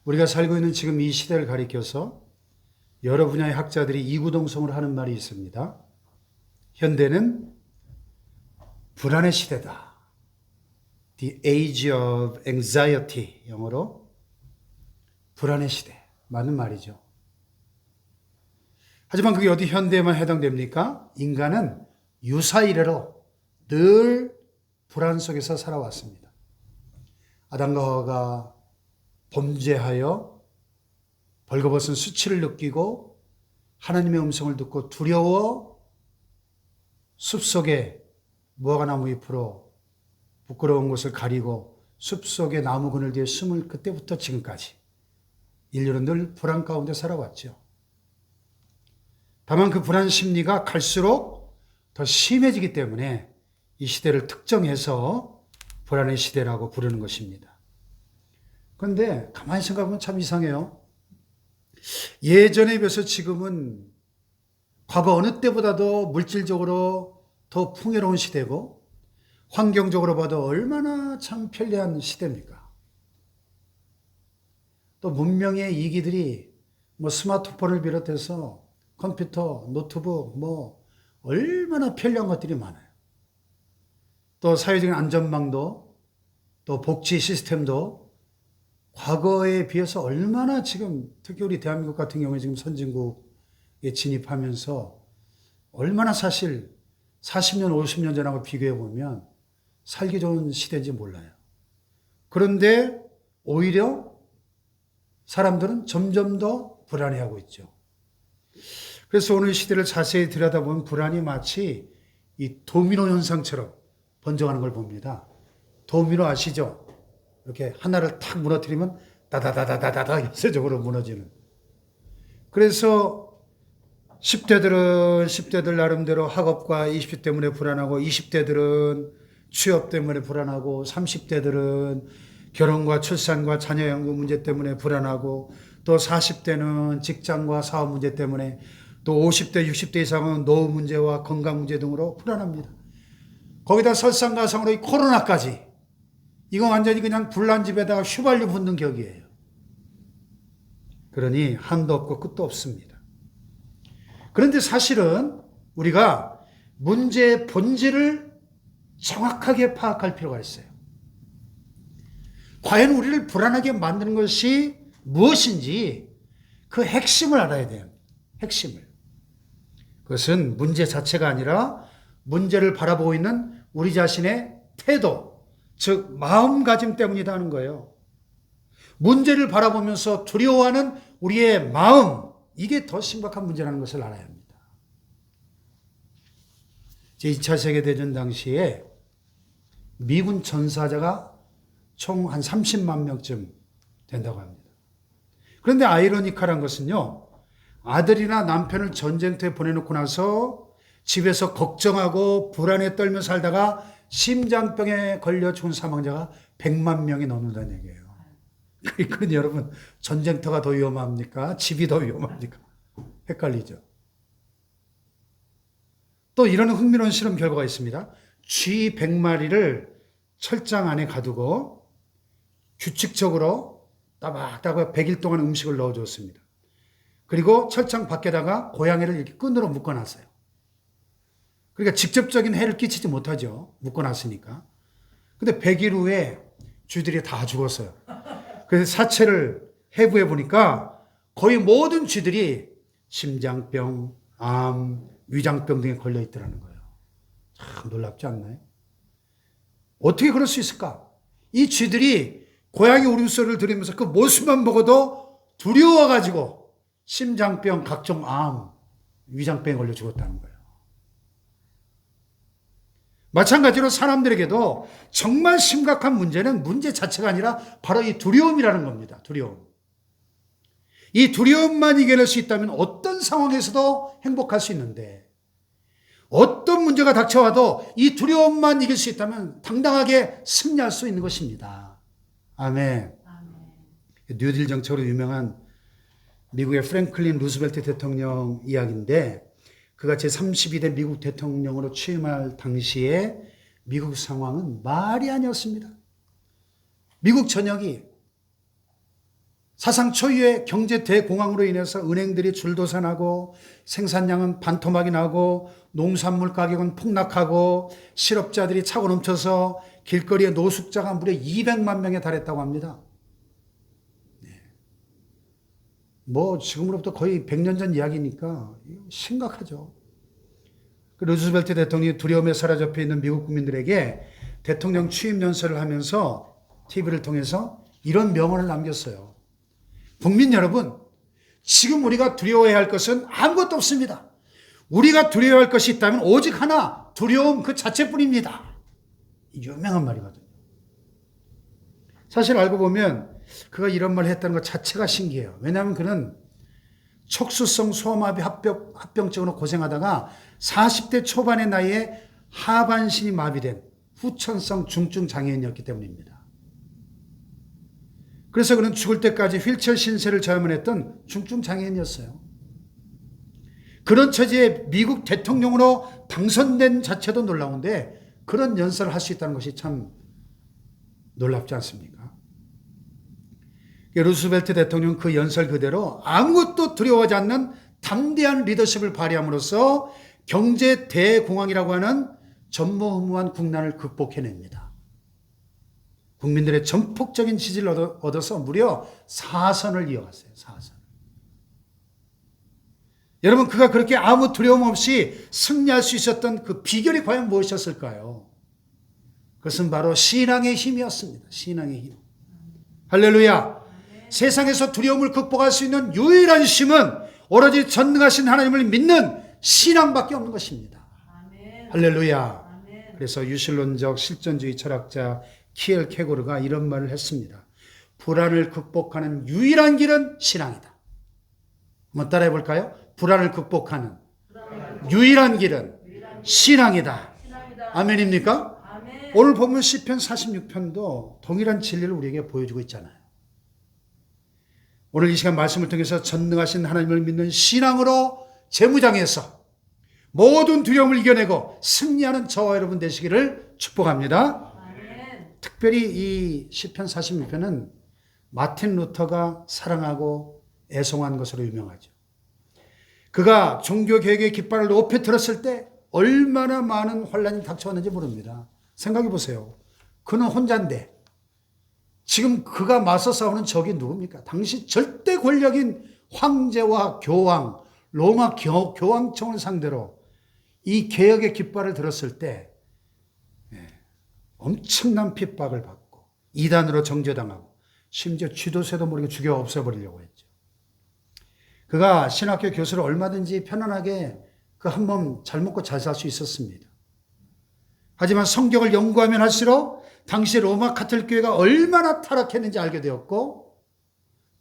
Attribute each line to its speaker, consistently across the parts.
Speaker 1: 우리가 살고 있는 지금 이 시대를 가리켜서 여러 분야의 학자들이 이구동성으로 하는 말이 있습니다. 현대는 불안의 시대다. The age of anxiety, 영어로 불안의 시대. 맞는 말이죠. 하지만 그게 어디 현대에만 해당됩니까? 인간은 유사 이래로 늘 불안 속에서 살아왔습니다. 아담과 하와가 범죄하여 벌거벗은 수치를 느끼고 하나님의 음성을 듣고 두려워 숲속에 무화과나무 잎으로 부끄러운 곳을 가리고 숲속에 나무 그늘 뒤에 숨을 그때부터 지금까지 인류는 늘 불안 가운데 살아왔죠. 다만 그 불안 심리가 갈수록 더 심해지기 때문에 이 시대를 특정해서 불안의 시대라고 부르는 것입니다. 그런데 가만히 생각하면 참 이상해요. 예전에 비해서 지금은 과거 어느 때보다도 물질적으로 더 풍요로운 시대고 환경적으로 봐도 얼마나 참 편리한 시대입니까? 또 문명의 이기들이 스마트폰을 비롯해서 컴퓨터, 노트북 얼마나 편리한 것들이 많아요. 또 사회적인 안전망도 또 복지 시스템도 과거에 비해서 얼마나 지금 특히 우리 대한민국 같은 경우에 지금 선진국에 진입하면서 얼마나 사실 40년, 50년 전하고 비교해 보면 살기 좋은 시대인지 몰라요. 그런데 오히려 사람들은 점점 더 불안해하고 있죠. 그래서 오늘 시대를 자세히 들여다보면 불안이 마치 이 도미노 현상처럼 번져가는 걸 봅니다. 도미노 아시죠? 이렇게 하나를 탁 무너뜨리면 다다다다다다 연쇄적으로 무너지는. 그래서 10대들은 10대들 나름대로 학업과 20대 때문에 불안하고 20대들은 취업 때문에 불안하고 30대들은 결혼과 출산과 자녀 양육 문제 때문에 불안하고 또 40대는 직장과 사업 문제 때문에 또 50대, 60대 이상은 노후 문제와 건강 문제 등으로 불안합니다. 거기다 설상가상으로 이 코로나까지 이거 완전히 그냥 불난 집에다가 휘발유 붓는 격이에요. 그러니 한도 없고 끝도 없습니다. 그런데 사실은 우리가 문제의 본질을 정확하게 파악할 필요가 있어요. 과연 우리를 불안하게 만드는 것이 무엇인지 그 핵심을 알아야 돼요. 핵심을. 그것은 문제 자체가 아니라 문제를 바라보고 있는 우리 자신의 태도, 즉 마음가짐 때문이다 하는 거예요. 문제를 바라보면서 두려워하는 우리의 마음, 이게 더 심각한 문제라는 것을 알아야 합니다. 제2차 세계대전 당시에 미군 전사자가 총 한 30만 명쯤 된다고 합니다. 그런데 아이러니컬한 것은요, 아들이나 남편을 전쟁터에 보내놓고 나서 집에서 걱정하고 불안에 떨며 살다가 심장병에 걸려 죽은 사망자가 100만 명이 넘는다는 얘기예요. 그러니까 여러분, 전쟁터가 더 위험합니까? 집이 더 위험합니까? 헷갈리죠. 또 이런 흥미로운 실험 결과가 있습니다. 쥐 100마리를 철장 안에 가두고 규칙적으로 따박따박 100일 동안 음식을 넣어줬습니다. 그리고 철창 밖에다가 고양이를 이렇게 끈으로 묶어놨어요. 그러니까 직접적인 해를 끼치지 못하죠. 묶어놨으니까. 근데 100일 후에 쥐들이 다 죽었어요. 그래서 사체를 해부해 보니까 거의 모든 쥐들이 심장병, 암, 위장병 등에 걸려 있더라는 거예요. 참 놀랍지 않나요? 어떻게 그럴 수 있을까? 이 쥐들이 고양이 울음소리를 들으면서 그 모습만 보고도 두려워가지고 심장병, 각종 암, 위장병에 걸려 죽었다는 거예요. 마찬가지로 사람들에게도 정말 심각한 문제는 문제 자체가 아니라 바로 이 두려움이라는 겁니다. 두려움. 이 두려움만 이겨낼 수 있다면 어떤 상황에서도 행복할 수 있는데 어떤 문제가 닥쳐와도 이 두려움만 이길 수 있다면 당당하게 승리할 수 있는 것입니다. 아멘. 뉴딜 정책으로 유명한 미국의 프랭클린 루스벨트 대통령 이야기인데 그가 제32대 미국 대통령으로 취임할 당시에 미국 상황은 말이 아니었습니다. 미국 전역이 사상 초유의 경제 대공황으로 인해서 은행들이 줄도산하고 생산량은 반토막이 나고 농산물 가격은 폭락하고 실업자들이 차고 넘쳐서 길거리에 노숙자가 무려 200만 명에 달했다고 합니다. 뭐 지금으로부터 거의 100년 전 이야기니까 심각하죠. 루즈벨트 대통령이 두려움에 사로잡혀 있는 미국 국민들에게 대통령 취임 연설을 하면서 TV를 통해서 이런 명언을 남겼어요. 국민 여러분, 지금 우리가 두려워해야 할 것은 아무것도 없습니다. 우리가 두려워할 것이 있다면 오직 하나, 두려움 그 자체뿐입니다. 유명한 말이거든요. 사실 알고 보면 그가 이런 말을 했다는 것 자체가 신기해요. 왜냐하면 그는 척수성 소아마비 합병증으로 고생하다가 40대 초반의 나이에 하반신이 마비된 후천성 중증 장애인이었기 때문입니다. 그래서 그는 죽을 때까지 휠체어 신세를 져야만 했던 중증 장애인이었어요. 그런 처지에 미국 대통령으로 당선된 자체도 놀라운데 그런 연설을 할 수 있다는 것이 참 놀랍지 않습니까? 루스벨트 대통령 그 연설 그대로 아무것도 두려워하지 않는 담대한 리더십을 발휘함으로써 경제 대공황이라고 하는 전무후무한 국난을 극복해냅니다. 국민들의 전폭적인 지지를 얻어서 무려 4선을 이어갔어요. 4선. 여러분, 그가 그렇게 아무 두려움 없이 승리할 수 있었던 그 비결이 과연 무엇이었을까요? 그것은 바로 신앙의 힘이었습니다. 신앙의 힘. 할렐루야. 세상에서 두려움을 극복할 수 있는 유일한 힘은 오로지 전능하신 하나님을 믿는 신앙밖에 없는 것입니다. 할렐루야. 그래서 유실론적 실존주의 철학자 키엘 케고르가 이런 말을 했습니다. 불안을 극복하는 유일한 길은 신앙이다. 한번 따라해 볼까요? 불안을 극복하는 유일한 길은 신앙이다. 아멘입니까? 아멘. 오늘 보면 시편 46편도 동일한 진리를 우리에게 보여주고 있잖아요. 오늘 이 시간 말씀을 통해서 전능하신 하나님을 믿는 신앙으로 재무장해서 모든 두려움을 이겨내고 승리하는 저와 여러분 되시기를 축복합니다. 특별히 이 시편 46편은 마틴 루터가 사랑하고 애송한 것으로 유명하죠. 그가 종교개혁의 깃발을 높이 들었을 때 얼마나 많은 환란이 닥쳐왔는지 모릅니다. 생각해 보세요. 그는 혼자인데 지금 그가 맞서 싸우는 적이 누굽니까? 당시 절대 권력인 황제와 교황, 로마 교황청을 상대로 이 개혁의 깃발을 들었을 때 엄청난 핍박을 받고 이단으로 정죄당하고 심지어 쥐도새도 모르게 죽여 없애버리려고 했죠. 그가 신학교 교수를 얼마든지 편안하게 그 한 몸 잘 먹고 잘 살 수 있었습니다. 하지만 성경을 연구하면 할수록 당시 로마 카톨릭교회가 얼마나 타락했는지 알게 되었고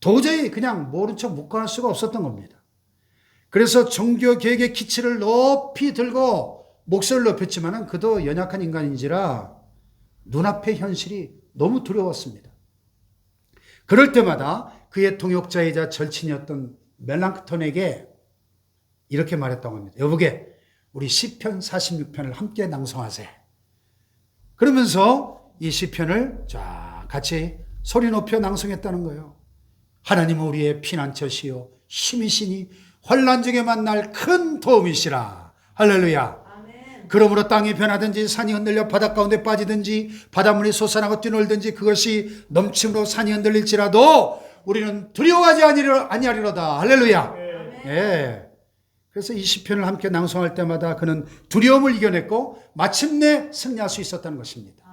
Speaker 1: 도저히 그냥 모른 척 묵과할 수가 없었던 겁니다. 그래서 종교개혁의 기치를 높이 들고 목소리를 높였지만 그도 연약한 인간인지라 눈앞의 현실이 너무 두려웠습니다. 그럴 때마다 그의 동역자이자 절친이었던 멜랑크톤에게 이렇게 말했다고 합니다. 여보게, 우리 시편 46편을 함께 낭송하세. 그러면서 이 시편을 쫙 같이 소리 높여 낭송했다는 거예요. 하나님은 우리의 피난처시요 힘이시니 환난 중에 만날 큰 도움이시라. 할렐루야. 그러므로 땅이 변하든지 산이 흔들려 바닷 가운데 빠지든지 바닷물이 솟아나고 뛰놀든지 그것이 넘침으로 산이 흔들릴지라도 우리는 두려워하지 아니하리로다. 할렐루야. 예. 그래서 이 시편을 함께 낭송할 때마다 그는 두려움을 이겨냈고 마침내 승리할 수 있었다는 것입니다.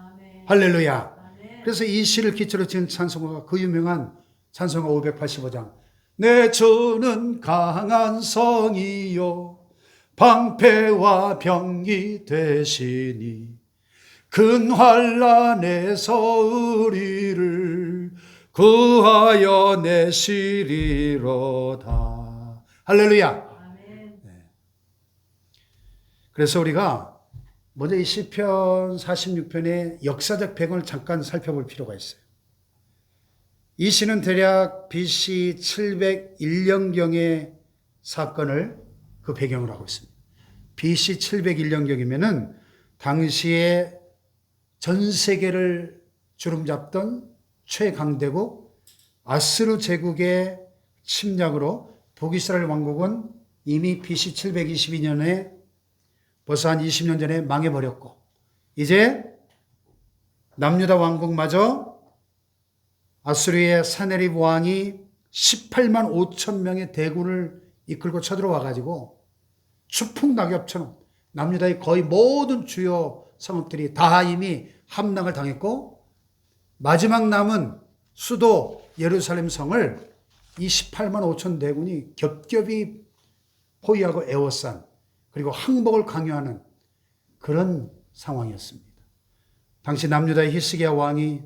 Speaker 1: 할렐루야. 그래서 이 시를 기초로 지은 찬송가가 그 유명한 찬송가 585장. 내 주는 강한 성이요 방패와 병이 되시니 큰 환난에서 우리를 구하여 내시리로다. 할렐루야. 네. 그래서 우리가 먼저 이 시편 46편의 역사적 배경을 잠깐 살펴볼 필요가 있어요. 이 시는 대략 BC 701년경의 사건을 그 배경으로 하고 있습니다. BC 701년경이면은 당시에 전 세계를 주름잡던 최강대국 아스루 제국의 침략으로 북이스라엘 왕국은 이미 BC 722년에 벌써 한 20년 전에 망해버렸고, 이제 남유다 왕국마저 아수르의 사네립 왕이 18만 5천 명의 대군을 이끌고 쳐들어와 가지고 추풍낙엽처럼 남유다의 거의 모든 주요 성읍들이 다 이미 함락을 당했고, 마지막 남은 수도 예루살렘 성을 이 18만 5천 대군이 겹겹이 포위하고 에워싼, 그리고 항복을 강요하는 그런 상황이었습니다. 당시 남유다의 히스기야 왕이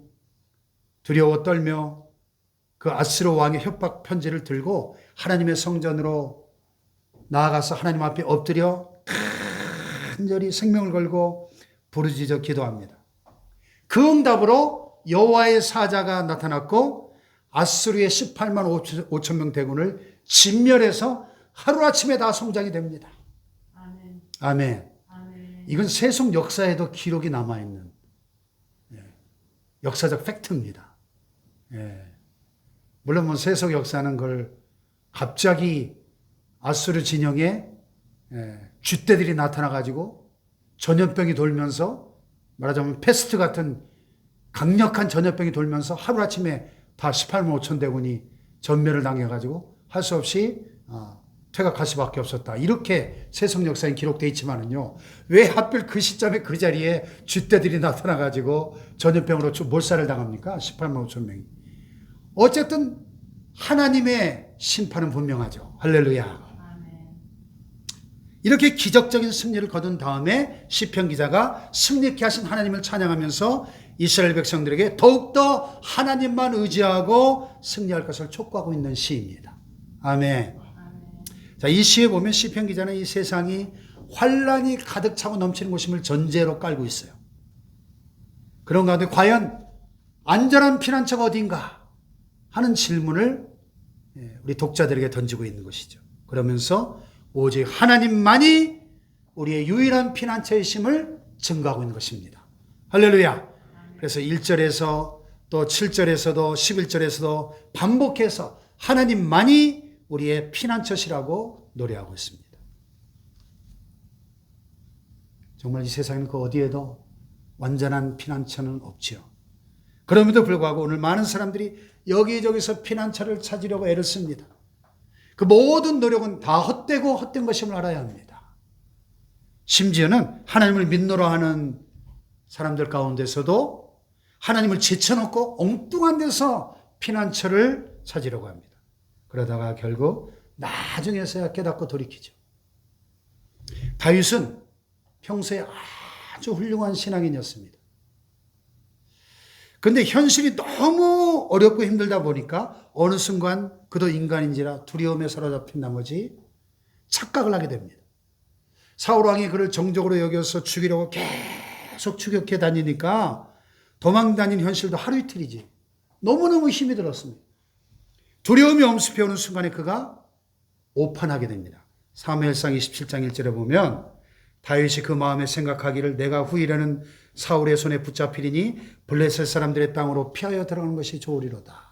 Speaker 1: 두려워 떨며 그 아스로 왕의 협박 편지를 들고 하나님의 성전으로 나아가서 하나님 앞에 엎드려 간절히 생명을 걸고 부르짖어 기도합니다. 그 응답으로 여호와의 사자가 나타났고 아수르의 18만 5천 명 대군을 진멸해서 하루아침에 다 성장이 됩니다. 아멘. 아멘. 아멘. 이건 세속 역사에도 기록이 남아있는 역사적 팩트입니다. 물론 뭐 세속 역사는 그걸 갑자기 아수르 진영에 쥐떼들이 나타나가지고 전염병이 돌면서, 말하자면 패스트 같은 강력한 전염병이 돌면서 하루아침에 다 18만 5천 대군이 전멸을 당해가지고 할 수 없이 퇴각할 수밖에 없었다. 이렇게 세속 역사에 기록되어 있지만은요, 왜 하필 그 시점에 그 자리에 쥐떼들이 나타나가지고 전염병으로 몰살을 당합니까? 18만 5천 명이. 어쨌든 하나님의 심판은 분명하죠. 할렐루야. 이렇게 기적적인 승리를 거둔 다음에 시편 기자가 승리케 하신 하나님을 찬양하면서 이스라엘 백성들에게 더욱더 하나님만 의지하고 승리할 것을 촉구하고 있는 시입니다. 아멘. 자, 이 시에 보면 시편 기자는 이 세상이 환란이 가득 차고 넘치는 곳임을 전제로 깔고 있어요. 그런 가운데 과연 안전한 피난처가 어딘가 하는 질문을 우리 독자들에게 던지고 있는 것이죠. 그러면서 오직 하나님만이 우리의 유일한 피난처이심을 증거하고 있는 것입니다. 할렐루야. 그래서 1절에서 또 7절에서도 11절에서도 반복해서 하나님만이 우리의 피난처시라고 노래하고 있습니다. 정말 이 세상에는 그 어디에도 완전한 피난처는 없지요. 그럼에도 불구하고 오늘 많은 사람들이 여기저기서 피난처를 찾으려고 애를 씁니다. 그 모든 노력은 다 헛되고 헛된 것임을 알아야 합니다. 심지어는 하나님을 믿노라 하는 사람들 가운데서도 하나님을 제쳐놓고 엉뚱한 데서 피난처를 찾으려고 합니다. 그러다가 결국 나중에서야 깨닫고 돌이키죠. 다윗은 평소에 아주 훌륭한 신앙인이었습니다. 그런데 현실이 너무 어렵고 힘들다 보니까 어느 순간 그도 인간인지라 두려움에 사로잡힌 나머지 착각을 하게 됩니다. 사울 왕이 그를 정적으로 여겨서 죽이려고 계속 추격해 다니니까 도망 다닌 현실도 하루 이틀이지 너무너무 힘이 들었습니다. 두려움이 엄습해오는 순간에 그가 오판하게 됩니다. 사무엘상 27장 1절에 보면 다윗이 그 마음에 생각하기를 내가 후일에는 사울의 손에 붙잡히리니 블레셋 사람들의 땅으로 피하여 들어가는 것이 좋으리로다.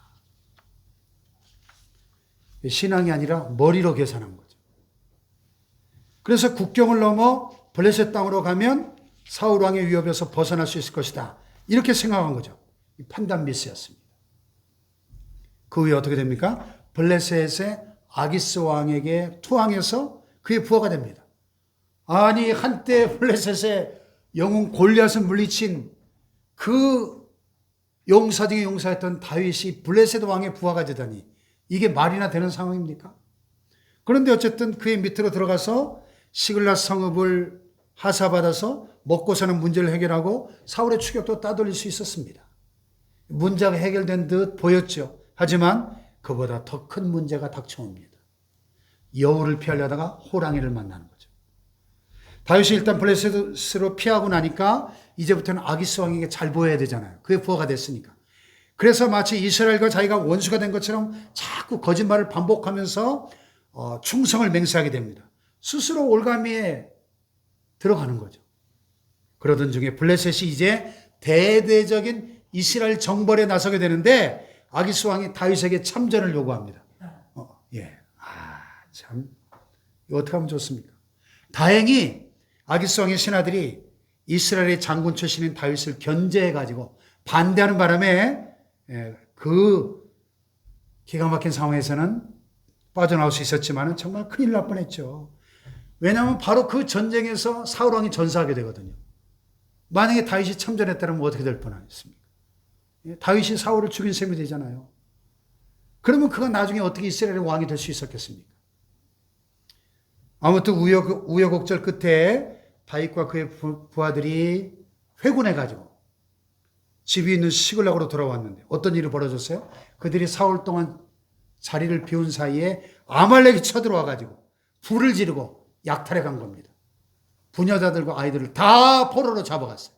Speaker 1: 신앙이 아니라 머리로 계산한 거죠. 그래서 국경을 넘어 블레셋 땅으로 가면 사울 왕의 위협에서 벗어날 수 있을 것이다. 이렇게 생각한 거죠. 판단 미스였습니다. 그 후에 어떻게 됩니까? 블레셋의 아기스 왕에게 투항해서 그의 부하가 됩니다. 아니 한때 블레셋의 영웅 골리앗을 물리친 그 용사 중에 용사였던 다윗이 블레셋 왕의 부하가 되다니 이게 말이나 되는 상황입니까? 그런데 어쨌든 그의 밑으로 들어가서 시글랏 성읍을 하사받아서 먹고 사는 문제를 해결하고 사울의 추격도 따돌릴 수 있었습니다. 문제가 해결된 듯 보였죠. 하지만 그보다 더 큰 문제가 닥쳐옵니다. 여우를 피하려다가 호랑이를 만나는 거죠. 다윗이 일단 블레셋으로 피하고 나니까 이제부터는 아기스 왕에게 잘 보여야 되잖아요. 그의 부하가 됐으니까. 그래서 마치 이스라엘과 자기가 원수가 된 것처럼 자꾸 거짓말을 반복하면서 충성을 맹세하게 됩니다. 스스로 올가미에 들어가는 거죠. 그러던 중에 블레셋이 이제 대대적인 이스라엘 정벌에 나서게 되는데 아기스 왕이 다윗에게 참전을 요구합니다. 예. 참. 이거 어떻게 하면 좋습니까? 다행히 아기스 왕의 신하들이 이스라엘의 장군 출신인 다윗을 견제해가지고 반대하는 바람에 그 기가 막힌 상황에서는 빠져나올 수 있었지만 정말 큰일 날 뻔했죠. 왜냐하면 바로 그 전쟁에서 사울 왕이 전사하게 되거든요. 만약에 다윗이 참전했다면 어떻게 될 뻔했습니까? 다윗이 사울을 죽인 셈이 되잖아요. 그러면 그가 나중에 어떻게 이스라엘의 왕이 될 수 있었겠습니까? 아무튼 우여곡절 끝에 다윗과 그의 부하들이 회군해가지고 집이 있는 시글락으로 돌아왔는데 어떤 일이 벌어졌어요? 그들이 사흘 동안 자리를 비운 사이에 아말렉이 쳐들어와가지고 불을 지르고 약탈해 간 겁니다. 부녀자들과 아이들을 다 포로로 잡아갔어요.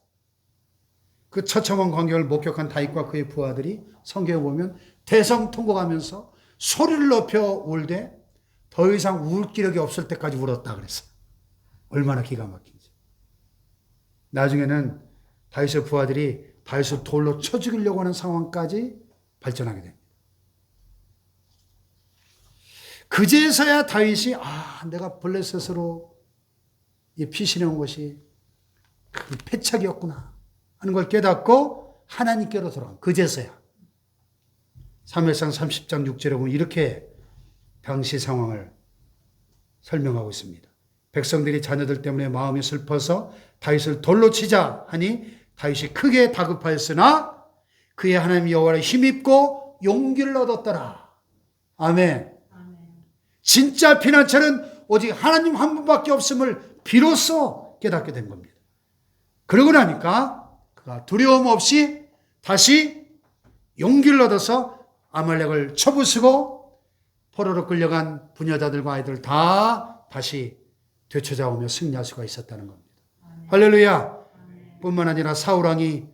Speaker 1: 그 처참한 광경을 목격한 다윗과 그의 부하들이 성경에 보면 대성통곡하면서 소리를 높여 울되 더 이상 울 기력이 없을 때까지 울었다 그랬어요. 얼마나 기가 막힌지. 나중에는 다윗의 부하들이 다윗을 돌로 쳐 죽이려고 하는 상황까지 발전하게 됩니다. 그제서야 다윗이 내가 블레셋으로 피신해온 것이 큰 패착이었구나 하는 걸 깨닫고 하나님께로 돌아온 그제서야. 사무엘상 30장 6절에 보면 이렇게 당시 상황을 설명하고 있습니다. 백성들이 자녀들 때문에 마음이 슬퍼서 다윗을 돌로 치자 하니 다윗이 크게 다급하였으나 그의 하나님 여호와를 힘입고 용기를 얻었더라. 아멘. 진짜 피난처는 오직 하나님 한 분밖에 없음을 비로소 깨닫게 된 겁니다. 그러고 나니까 그가 두려움 없이 다시 용기를 얻어서 아말렉을 쳐부수고 포로로 끌려간 부녀자들과 아이들을 다 다시 되찾아오며 승리할 수가 있었다는 겁니다. 할렐루야. 뿐만 아니라 사울 왕이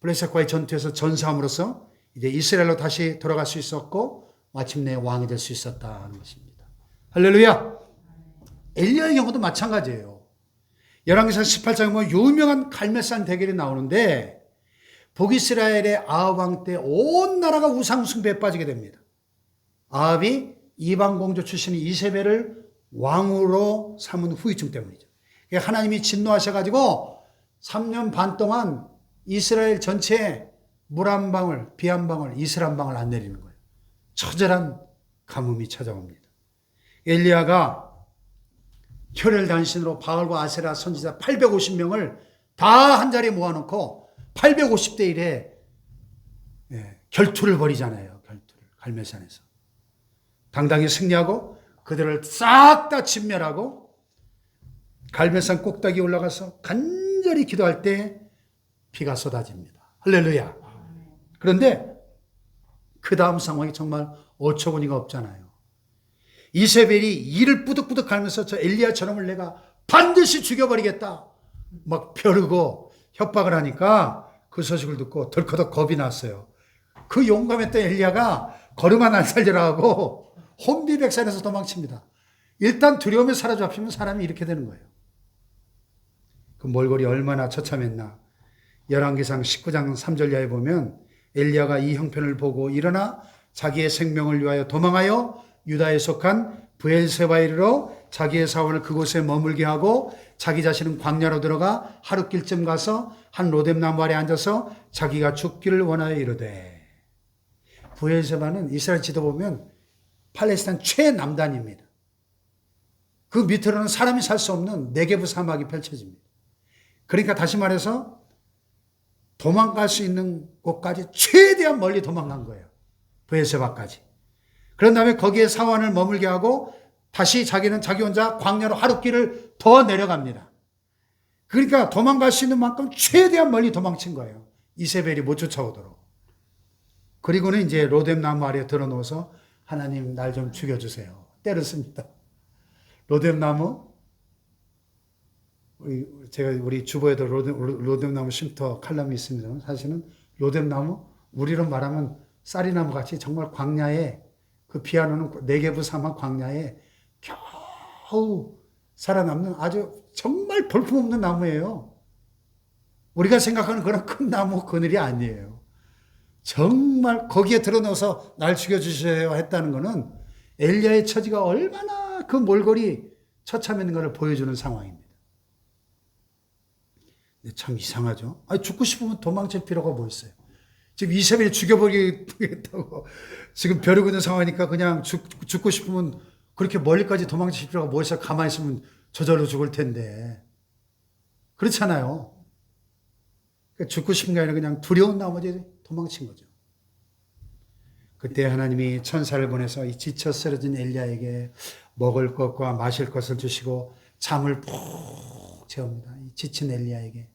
Speaker 1: 블레셋과의 전투에서 전사함으로써 이제 이스라엘로 다시 돌아갈 수 있었고 마침내 왕이 될 수 있었다는 것입니다. 할렐루야. 엘리야의 경우도 마찬가지예요. 열왕기상 18장에 보면 유명한 갈멜산 대결이 나오는데 북이스라엘의 아합 왕 때 온 나라가 우상 숭배에 빠지게 됩니다. 아합이 이방 공주 출신인 이세벨을 왕으로 삼은 후유증 때문이죠. 하나님이 진노하셔가지고 3년 반 동안 이스라엘 전체에 물 한 방울, 비 한 방울, 이슬 한 방울 안 내리는 거예요. 처절한 가뭄이 찾아옵니다. 엘리야가 혈혈 단신으로 바알과 아세라 선지자 850명을 다 한 자리에 모아놓고 850대 1에 결투를 벌이잖아요. 결투를 갈멜산에서. 당당히 승리하고 그들을 싹 다 진멸하고 갈멜산 꼭대기에 올라가서 간절히 기도할 때 비가 쏟아집니다. 할렐루야. 그런데 그 다음 상황이 정말 어처구니가 없잖아요. 이세벨이 이를 뿌득뿌득 갈면서 저 엘리야처럼을 내가 반드시 죽여버리겠다 막 벼르고 협박을 하니까 그 소식을 듣고 덜커덕 겁이 났어요. 그 용감했던 엘리야가 걸음만 안 살리라 하고 혼비백산에서 도망칩니다. 일단 두려움에 사로잡히면 사람이 이렇게 되는 거예요. 그 몰골이 얼마나 처참했나. 열왕기상 19장 3절야에 보면 엘리야가 이 형편을 보고 일어나 자기의 생명을 위하여 도망하여 유다에 속한 브엘세바에 이르러 자기의 사원을 그곳에 머물게 하고 자기 자신은 광야로 들어가 하룻길쯤 가서 한 로뎀나무 아래 앉아서 자기가 죽기를 원하여 이르되. 브엘세바는 이스라엘 지도 보면 팔레스타인 최남단입니다. 그 밑으로는 사람이 살 수 없는 네게브 사막이 펼쳐집니다. 그러니까 다시 말해서 도망갈 수 있는 곳까지 최대한 멀리 도망간 거예요. 브엘세바까지. 그런 다음에 거기에 사원을 머물게 하고 다시 자기는 자기 혼자 광야로 하룻길을 더 내려갑니다. 그러니까 도망갈 수 있는 만큼 최대한 멀리 도망친 거예요. 이세벨이 못 쫓아오도록. 그리고는 이제 로뎀나무 아래에 들어놓아서 하나님 날 좀 죽여주세요. 때렸습니다. 로뎀나무, 우리 주보에도 로뎀나무 쉼터 칼럼이 있습니다. 사실은 로뎀나무, 우리로 말하면 쌀이나무 같이 정말 광야에 그 비 안 오는 네게브 사막 광야에 겨우 살아남는 아주 정말 볼품없는 나무예요. 우리가 생각하는 그런 큰 나무 그늘이 아니에요. 정말 거기에 드러넣어서 날 죽여주셔야 했다는 것은 엘리야의 처지가 얼마나 그 몰골이 처참한 것을 보여주는 상황입니다. 근데 참 이상하죠. 아니, 죽고 싶으면 도망칠 필요가 뭐 있어요. 지금 이세벨이 죽여버리겠다고 지금 벼르고 있는 상황이니까 그냥 죽고 싶으면 그렇게 멀리까지 도망칠 필요가 뭐 있어요. 가만히 있으면 저절로 죽을 텐데. 그렇잖아요. 죽고 싶은 게 아니라 그냥 두려운 나머지 도망친 거죠. 그때 하나님이 천사를 보내서 이 지쳐 쓰러진 엘리야에게 먹을 것과 마실 것을 주시고 잠을 푹 재웁니다. 이 지친 엘리야에게.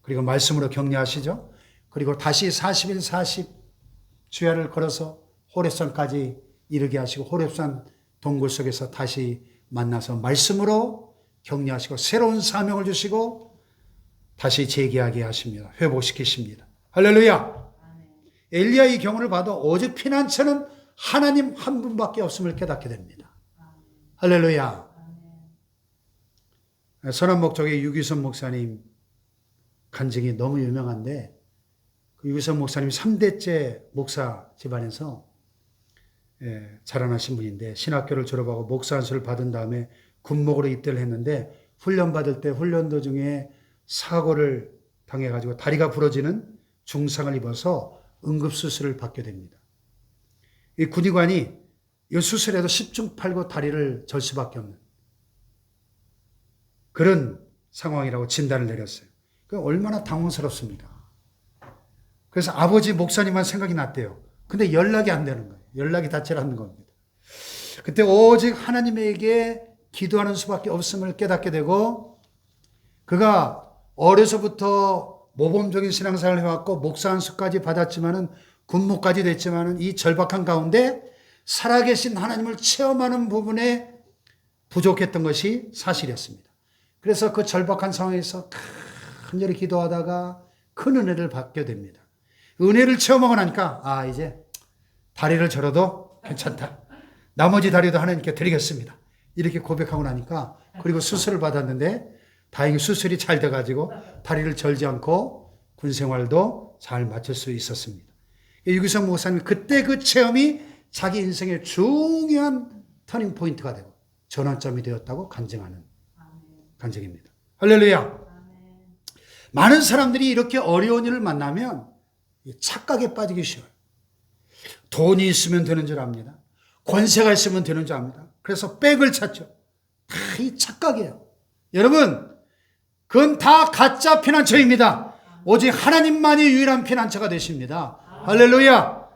Speaker 1: 그리고 말씀으로 격려하시죠. 그리고 다시 40일 40주야를 걸어서 호렙산까지 이르게 하시고 호렙산 동굴 속에서 다시 만나서 말씀으로 격려하시고 새로운 사명을 주시고 다시 재기하게 하십니다. 회복시키십니다. 할렐루야. 엘리야의 경우를 봐도 오직 피난처는 하나님 한 분밖에 없음을 깨닫게 됩니다. 할렐루야. 선한목적의 유기선 목사님 간증이 너무 유명한데 그 유기선 목사님이 3대째 목사 집안에서 자라나신 분인데 신학교를 졸업하고 목사 안수를 받은 다음에 군목으로 입대를 했는데 훈련 받을 때 훈련 도중에 사고를 당해가지고 다리가 부러지는 중상을 입어서 응급수술을 받게 됩니다. 이 군의관이 이 수술에도 10중 8구 다리를 절 수밖에 없는 그런 상황이라고 진단을 내렸어요. 얼마나 당황스럽습니다. 그래서 아버지 목사님만 생각이 났대요. 근데 연락이 안 되는 거예요. 연락이 닿지 않는 겁니다. 그때 오직 하나님에게 기도하는 수밖에 없음을 깨닫게 되고 그가 어려서부터 모범적인 신앙생활을 해왔고 목사 안수까지 받았지만은 군목까지 됐지만은 이 절박한 가운데 살아계신 하나님을 체험하는 부분에 부족했던 것이 사실이었습니다. 그래서 그 절박한 상황에서 간절히 기도하다가 큰 은혜를 받게 됩니다. 은혜를 체험하고 나니까 이제 다리를 절어도 괜찮다. 나머지 다리도 하나님께 드리겠습니다. 이렇게 고백하고 나니까 그리고 수술을 받았는데 다행히 수술이 잘 돼가지고 다리를 절지 않고 군생활도 잘 마칠 수 있었습니다. 유기성 목사님 그때 그 체험이 자기 인생의 중요한 터닝 포인트가 되고 전환점이 되었다고 간증하는 간증입니다. 할렐루야. 많은 사람들이 이렇게 어려운 일을 만나면 착각에 빠지기 쉬워요. 돈이 있으면 되는 줄 압니다. 권세가 있으면 되는 줄 압니다. 그래서 백을 찾죠. 다 이 착각이에요. 여러분, 그건 다 가짜 피난처입니다. 오직 하나님만이 유일한 피난처가 되십니다. 할렐루야.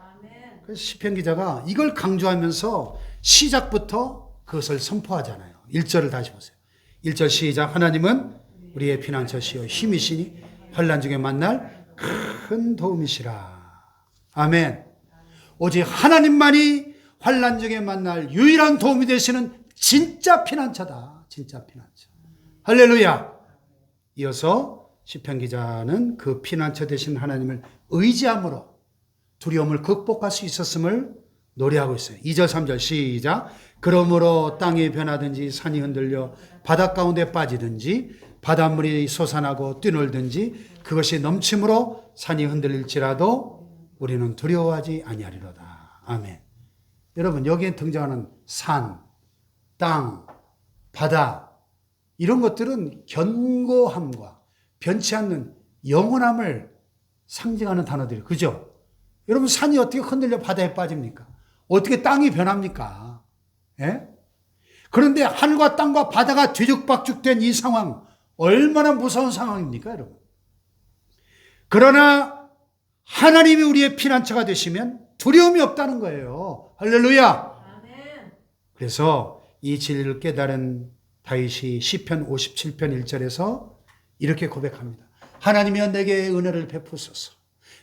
Speaker 1: 그래서 시편 기자가 이걸 강조하면서 시작부터 그것을 선포하잖아요. 1절을 다시 보세요. 1절 시작. 하나님은 우리의 피난처시요 힘이시니 환난 중에 만날 큰 도움이시라. 아멘. 오직 하나님만이 환난 중에 만날 유일한 도움이 되시는 진짜 피난처다. 진짜 피난처. 할렐루야. 이어서 시편 기자는 그 피난처 되신 하나님을 의지함으로 두려움을 극복할 수 있었음을 노래하고 있어요. 2절 3절 시작. 그러므로 땅이 변하든지 산이 흔들려 바닷 가운데 빠지든지 바닷물이 솟아나고 뛰놀든지 그것이 넘침으로 산이 흔들릴지라도 우리는 두려워하지 아니하리로다. 아멘. 여러분, 여기에 등장하는 산, 땅, 바다 이런 것들은 견고함과 변치 않는 영원함을 상징하는 단어들이에요. 그죠? 여러분, 산이 어떻게 흔들려 바다에 빠집니까? 어떻게 땅이 변합니까? 예? 그런데 하늘과 땅과 바다가 뒤죽박죽된 이 상황 얼마나 무서운 상황입니까, 여러분? 그러나 하나님이 우리의 피난처가 되시면 두려움이 없다는 거예요. 할렐루야. 그래서 이 진리를 깨달은 다윗이 시편 57편 1절에서 이렇게 고백합니다. 하나님이여 내게 은혜를 베푸소서.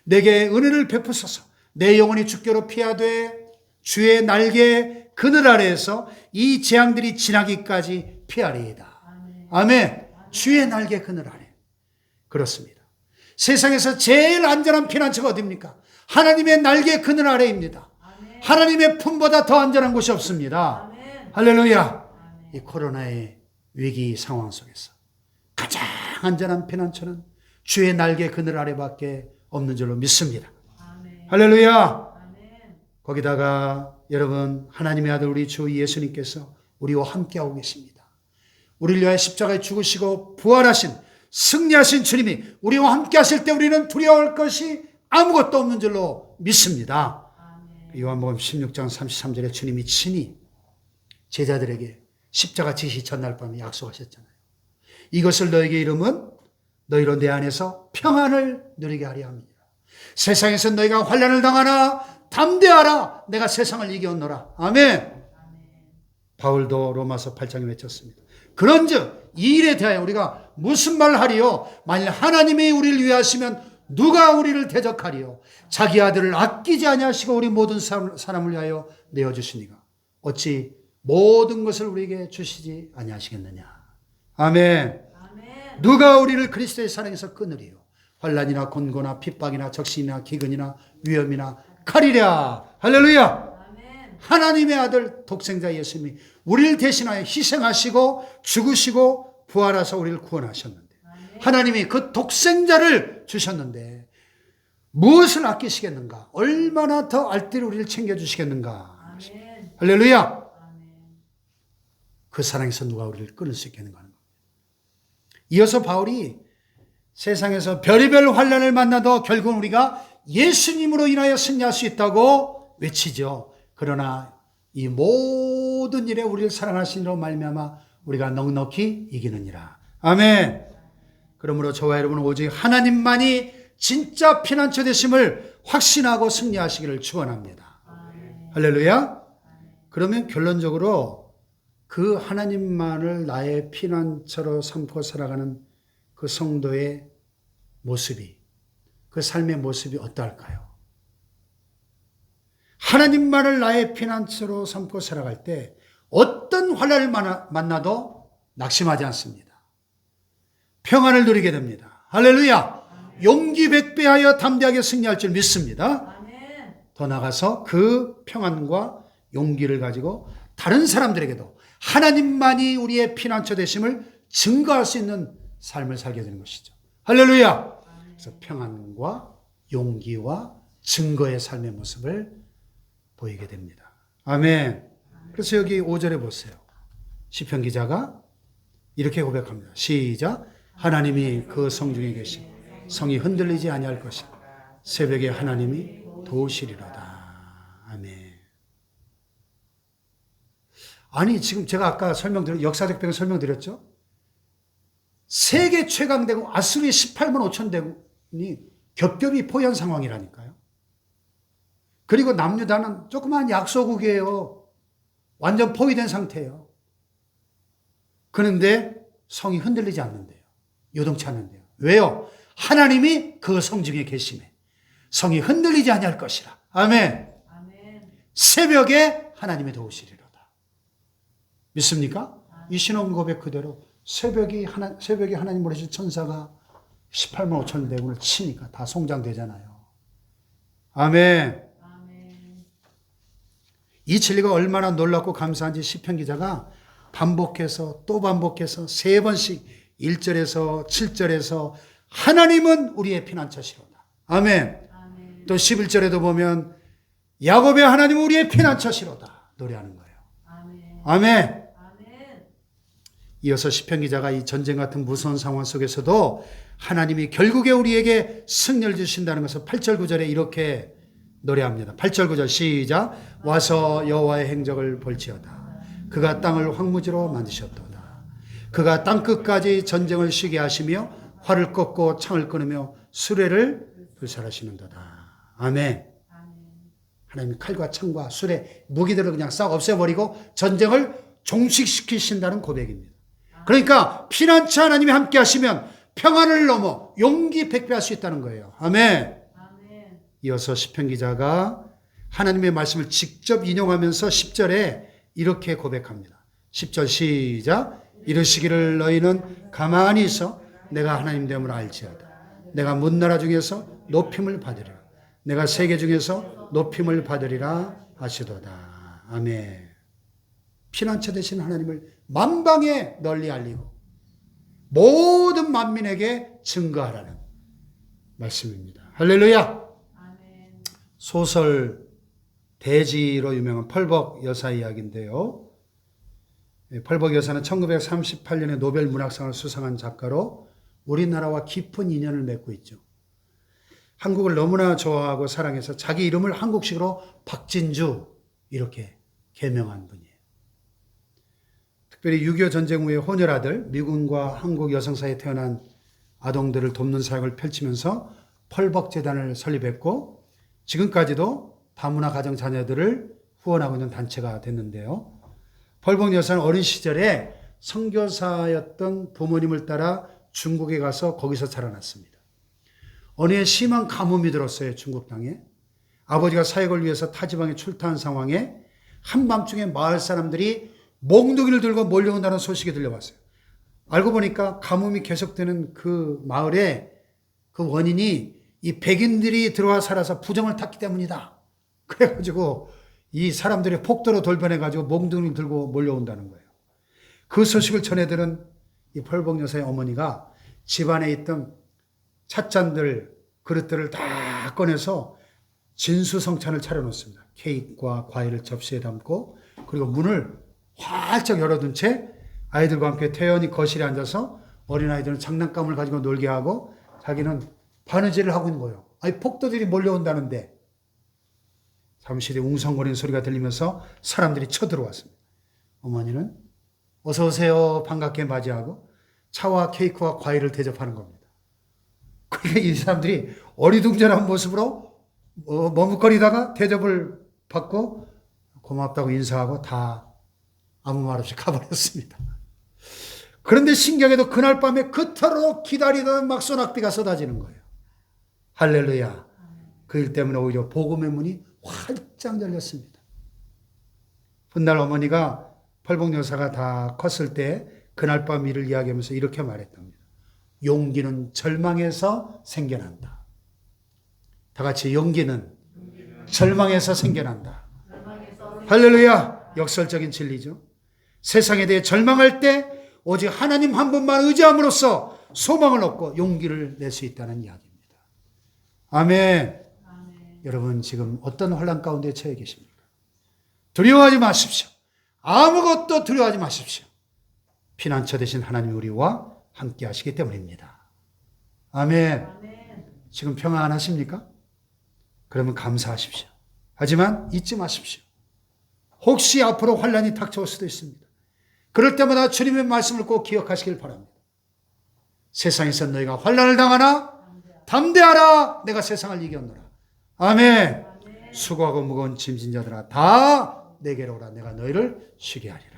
Speaker 1: 내게 은혜를 베푸소서. 내 영혼이 주께로 피하되 주의 날개 그늘 아래에서 이 재앙들이 지나기까지 피하리이다. 아멘. 주의 날개 그늘 아래. 그렇습니다. 세상에서 제일 안전한 피난처가 어디입니까? 하나님의 날개 그늘 아래입니다. 하나님의 품보다 더 안전한 곳이 없습니다. 할렐루야. 이 코로나의 위기 상황 속에서 가장 안전한 피난처는 주의 날개 그늘 아래밖에 없는 줄로 믿습니다. 할렐루야. 거기다가 여러분, 하나님의 아들 우리 주 예수님께서 우리와 함께하고 계십니다. 우리를 위하여 십자가에 죽으시고 부활하신, 승리하신 주님이 우리와 함께 하실 때 우리는 두려워할 것이 아무것도 없는 줄로 믿습니다. 요한복음 16장 33절에 주님이 친히 제자들에게 십자가 지시 전날 밤에 약속하셨잖아요. 이것을 너에게 이름은 너희로 내 안에서 평안을 누리게 하려 합니다. 세상에서 너희가 환난을 당하나 담대하라, 내가 세상을 이겨오노라. 아멘. 바울도 로마서 8장에 외쳤습니다. 그런즉 이 일에 대하여 우리가 무슨 말 하리요? 만일 하나님이 우리를 위하시면 누가 우리를 대적하리요? 자기 아들을 아끼지 아니하시고 우리 모든 사람을 위하여 내어주시니가 어찌 모든 것을 우리에게 주시지 아니하시겠느냐. 아멘. 누가 우리를 그리스도의 사랑에서 끊으리요? 환난이나 곤고나 핍박이나 적신이나 기근이나 위험이나 칼이랴. 할렐루야. 하나님의 아들 독생자 예수님이 우리를 대신하여 희생하시고 죽으시고 부활하셔서 우리를 구원하셨는데, 하나님이 그 독생자를 주셨는데 무엇을 아끼시겠는가? 얼마나 더 알뜰히 우리를 챙겨주시겠는가? 할렐루야. 그 사랑에서 누가 우리를 끊을 수 있겠는가 하는 겁니다. 이어서 바울이 세상에서 별의별 환난을 만나도 결국은 우리가 예수님으로 인하여 승리할 수 있다고 외치죠. 그러나 이 모든 일에 우리를 사랑하신 이로 말미암아 우리가 넉넉히 이기느니라. 아멘. 그러므로 저와 여러분은 오직 하나님만이 진짜 피난처 되심을 확신하고 승리하시기를 축원합니다. 할렐루야. 그러면 결론적으로 그 하나님만을 나의 피난처로 삼고 살아가는 그 성도의 모습이, 그 삶의 모습이 어떠할까요? 하나님만을 나의 피난처로 삼고 살아갈 때 어떤 환난을 만나도 낙심하지 않습니다. 평안을 누리게 됩니다. 할렐루야. 용기 백배하여 담대하게 승리할 줄 믿습니다. 더 나아가서 그 평안과 용기를 가지고 다른 사람들에게도 하나님만이 우리의 피난처 되심을 증거할 수 있는 삶을 살게 되는 것이죠. 할렐루야. 그래서 평안과 용기와 증거의 삶의 모습을 보이게 됩니다. 아멘. 그래서 여기 5절에 보세요. 시편 기자가 이렇게 고백합니다. 시작. 하나님이 그 성중에 계신 성이 흔들리지 아니할 것이다. 새벽에 하나님이 도우시리로다. 아멘. 아니, 지금 제가 아까 역사적 배경 설명드렸죠? 세계 최강대국 아수리 18만 5천 대군이 겹겹이 포위한 상황이라니까요. 그리고 남유다는 조그만 약소국이에요. 완전 포위된 상태예요. 그런데 성이 흔들리지 않는데요. 요동치 않는데요. 왜요? 하나님이 그 성중에 계심에 성이 흔들리지 아니할 것이라. 아멘. 새벽에 하나님이 도우시리로다. 믿습니까? 이 신앙 고백 그대로 새벽에 하나님 보내신 천사가 18만 5천 대군을 치니까 다 송장되잖아요. 아멘. 이 진리가 얼마나 놀랍고 감사한지 시편 기자가 반복해서 또 반복해서 3번씩 1절에서 7절에서 하나님은 우리의 피난처시로다. 아멘. 또 11절에도 보면 야곱의 하나님은 우리의 피난처시로다 노래하는 거예요. 아멘. 이어서 시편 기자가 이 전쟁 같은 무서운 상황 속에서도 하나님이 결국에 우리에게 승리를 주신다는 것을 8절 9절에 이렇게 노래합니다. 8절 9절 시작. 와서 여호와의 행적을 볼지어다. 그가 땅을 황무지로 만드셨도다. 그가 땅끝까지 전쟁을 쉬게 하시며 활을 꺾고 창을 끊으며 수레를 불살하시는도다. 아멘. 하나님이 칼과 창과 수레 무기들을 그냥 싹 없애버리고 전쟁을 종식시키신다는 고백입니다. 그러니까 피난처 하나님이 함께 하시면 평안을 넘어 용기 백배할 수 있다는 거예요. 아멘. 이어서 시편 기자가 하나님의 말씀을 직접 인용하면서 10절에 이렇게 고백합니다. 10절 시작. 이르시기를 너희는 가만히 있어 내가 하나님 됨을 알지어다. 내가 문나라 중에서 높임을 받으리라. 내가 세계 중에서 높임을 받으리라 하시도다. 아멘. 피난처 되신 하나님을 만방에 널리 알리고 모든 만민에게 증거하라는 말씀입니다. 할렐루야.
Speaker 2: 아멘.
Speaker 1: 소설 대지로 유명한 펄벅 여사 이야기인데요. 펄벅 여사는 1938년에 노벨 문학상을 수상한 작가로 우리나라와 깊은 인연을 맺고 있죠. 한국을 너무나 좋아하고 사랑해서 자기 이름을 한국식으로 박진주 이렇게 개명한 분이에요. 특별히 6.25 전쟁 후에 혼혈아들, 미군과 한국 여성 사이에 태어난 아동들을 돕는 사역을 펼치면서 펄벅재단을 설립했고 지금까지도 다문화 가정 자녀들을 후원하고 있는 단체가 됐는데요. 펄벅 여사는 어린 시절에 선교사였던 부모님을 따라 중국에 가서 거기서 자라났습니다. 어느 해 심한 가뭄이 들었어요. 중국 땅에. 아버지가 사역을 위해서 타지방에 출타한 상황에 한밤중에 마을 사람들이 몽둥이를 들고 몰려온다는 소식이 들려왔어요. 알고 보니까 가뭄이 계속되는 그 마을에 그 원인이 이 백인들이 들어와 살아서 부정을 탔기 때문이다. 그래가지고 이 사람들이 폭도로 돌변해가지고 몽둥이를 들고 몰려온다는 거예요. 그 소식을 전해들은 이 펄벅 여사의 어머니가 집안에 있던 찻잔들, 그릇들을 다 꺼내서 진수성찬을 차려놓습니다. 케이크와 과일을 접시에 담고 그리고 문을 활짝 열어둔 채 아이들과 함께 태연히 거실에 앉아서 어린아이들은 장난감을 가지고 놀게 하고 자기는 바느질을 하고 있는 거예요. 아니 폭도들이 몰려온다는데 잠시 뒤에 웅성거리는 소리가 들리면서 사람들이 쳐들어왔습니다. 어머니는 어서 오세요 반갑게 맞이하고 차와 케이크와 과일을 대접하는 겁니다. 그러니까 이 사람들이 어리둥절한 모습으로 머뭇거리다가 대접을 받고 고맙다고 인사하고 다 아무 말 없이 가버렸습니다. 그런데 신기하게도 그날 밤에 그토록 기다리던 막 소낙비가 쏟아지는 거예요. 할렐루야. 그 일 때문에 오히려 복음의 문이 활짝 열렸습니다. 훗날 어머니가 펄벅 여사가 다 컸을 때 그날 밤 일을 이야기하면서 이렇게 말했답니다. 용기는 절망에서 생겨난다. 다 같이 용기는 절망에서 생겨난다. 할렐루야. 역설적인 진리죠. 세상에 대해 절망할 때 오직 하나님 한 분만 의지함으로써 소망을 얻고 용기를 낼 수 있다는 이야기입니다. 아멘.
Speaker 2: 아멘.
Speaker 1: 여러분 지금 어떤 혼란 가운데 처해 계십니까? 두려워하지 마십시오. 아무것도 두려워하지 마십시오. 피난처 되신 하나님이 우리와 함께 하시기 때문입니다. 아멘.
Speaker 2: 아멘.
Speaker 1: 지금 평안하십니까? 그러면 감사하십시오. 하지만 잊지 마십시오. 혹시 앞으로 환란이 닥쳐올 수도 있습니다. 그럴 때마다 주님의 말씀을 꼭 기억하시길 바랍니다. 세상에서 너희가 환란을 당하나 담대하라. 내가 세상을 이겼노라. 아멘. 수고하고 무거운 짐진 자들아 다 내게로 오라. 내가 너희를 쉬게 하리라.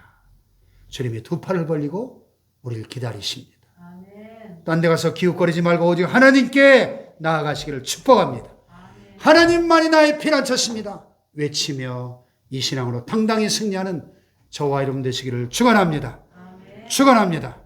Speaker 1: 주님이 두 팔을 벌리고 우리를 기다리십니다.
Speaker 2: 아멘.
Speaker 1: 딴 데 가서 기웃거리지 말고 오직 하나님께 나아가시기를 축복합니다.
Speaker 2: 아멘.
Speaker 1: 하나님만이 나의 피난처십니다. 외치며 이 신앙으로 당당히 승리하는 저와 여러분 되시기를 축원합니다.
Speaker 2: 아멘.
Speaker 1: 축원합니다.